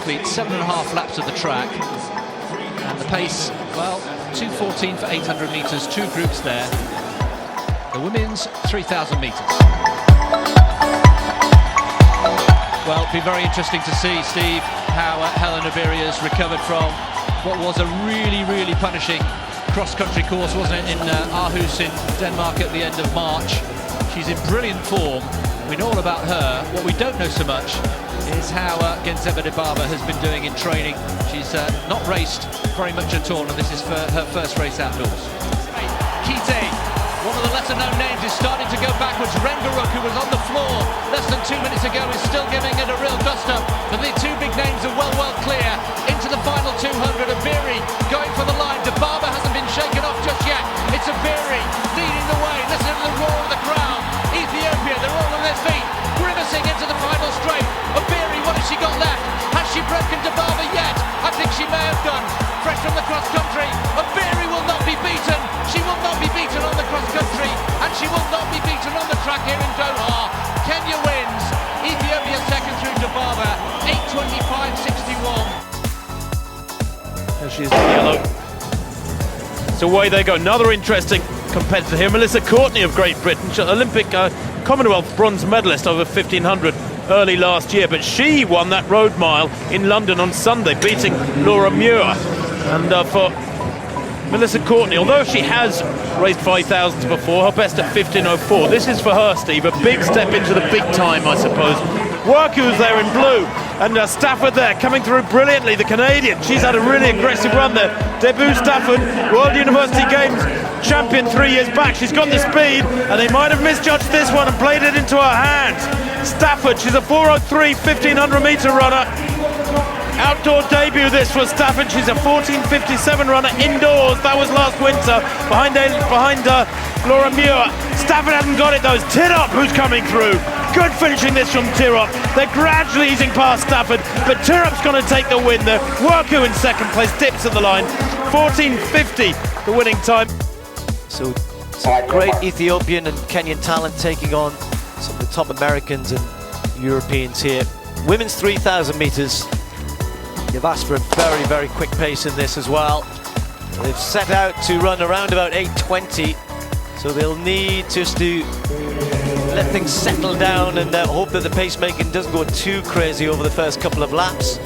athlete, 7.5 laps of the track. And the pace, well, 2:14 for 800 metres, two groups there. The women's 3,000 metres. Well, it'll be very interesting to see, Steve, how Hellen Obiri has recovered from what was a really punishing cross-country course, wasn't it, in Aarhus in Denmark at the end of March. She's in brilliant form. We know all about her. What we don't know so much is how Genzebe Dibaba has been doing in training. She's not raced very much at all, and this is for her first race outdoors. Kite, one of the lesser-known names, is starting to go backwards. Rengeruk, who was on the floor less than 2 minutes ago, is still giving it a real dust-up. But the two big names are well clear into the final 200. Obiri going for the line. Dibaba hasn't been shaken off just yet. It's Obiri leading the way. Listen to the roar of the crowd. Ethiopia, they're all on their feet, grimacing into the final straight. Obiri, what has she got left? Has she broken Dibaba yet? I think she may have done. Fresh from the cross-country, Obiri will not be beaten. She will not be beaten on the cross-country, and she will not be beaten on the track here in Doha. Kenya wins. Ethiopia second through Dibaba, 8:25.61. There she is in yellow. So away they go. Another interesting competitor here, Melissa Courtney of Great Britain, Olympic Commonwealth bronze medalist over 1500 early last year, but she won that road mile in London on Sunday, beating Laura Muir. And for Melissa Courtney, although she has raced 5,000s before, her best at 15:04. This is for her, Steve, a big step into the big time, I suppose. Worki was there in blue, and Stafford there, coming through brilliantly, the Canadian. She's had a really aggressive run there. Debues-Stafford, World University Games champion 3 years back. She's got the speed, and they might have misjudged this one and played it into her hands. Stafford, she's a 4:03 1500 metre runner. Outdoor debut this for Stafford. She's a 14:57 runner indoors. That was last winter behind Laura Muir. Stafford hasn't got it though. It's Tirop who's coming through. Good finishing this from Tirop. They're gradually easing past Stafford, but Tirop's going to take the win there. Worki in second place, dips at the line. 14:50 the winning time. So some great Ethiopian and Kenyan talent taking on some of the top Americans and Europeans here. Women's 3,000 metres. You've asked for a very quick pace in this as well. They've set out to run around about 8:20, so they'll need just to let things settle down and hope that the pacemaking doesn't go too crazy over the first couple of laps.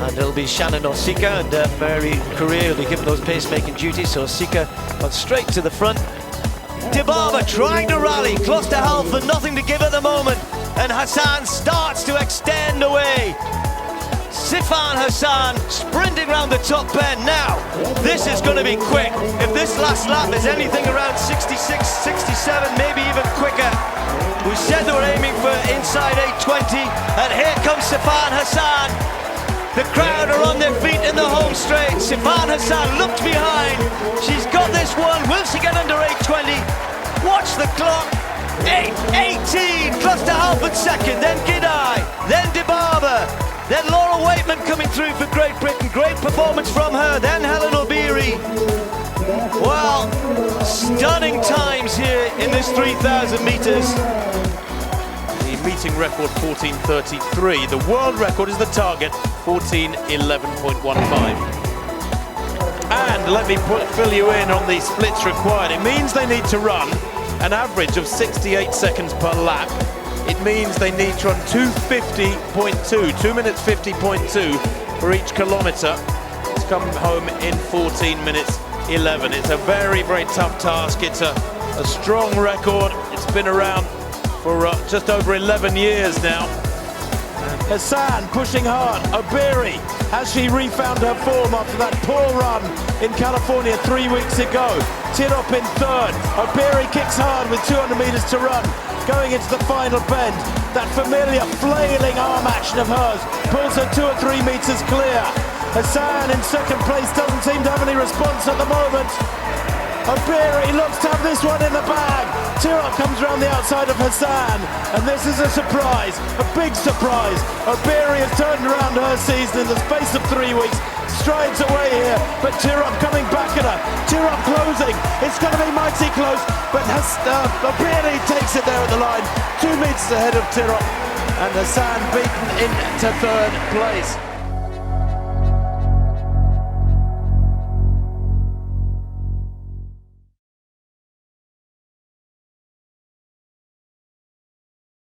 And it'll be Shannon Osika and Mary Correa will be given those pacemaking duties, so Osika on straight to the front. Dibaba trying to rally, Klosterhalfen nothing to give at the moment, and Hassan starts to extend away. Sifan Hassan sprinting round the top bend. Now, this is going to be quick. If this last lap is anything around 66, 67, maybe even quicker. We said they were aiming for inside 8:20, and here comes Sifan Hassan. The crowd are on their feet in the home straight. Sifan Hassan looked behind. She's got this one. Will she get under 8:20? Watch the clock. 8:18. Klosterhalfen second, then Gidey, then Dibaba. Then Laura Weightman coming through for Great Britain. Great performance from her. Then Hellen Obiri. Well, stunning times here in this 3,000 metres. The meeting record 14:33. The world record is the target, 14:11.15. And let me fill you in on the splits required. It means they need to run an average of 68 seconds per lap. It means they need to run 2:50.2, 2 minutes 50.2 for each kilometre to come home in 14 minutes 11. It's a very tough task. It's a strong record. It's been around for just over 11 years now. Hassan pushing hard. Obiri, has she refound her form after that poor run in California 3 weeks ago? Tirop in third. Obiri kicks hard with 200 metres to run. Going into the final bend, that familiar flailing arm action of hers pulls her 2 or 3 metres clear. Hassan in second place doesn't seem to have any response at the moment. Obiri looks to have this one in the bag. Tirop comes around the outside of Hassan, and this is a surprise, a big surprise. Obiri has turned around her season in the space of 3 weeks, strides away here, but Tirop coming back at her. Tirop closing, it's going to be mighty close, but Obiri takes it there at the line, 2 metres ahead of Tirop, and Hassan beaten into third place.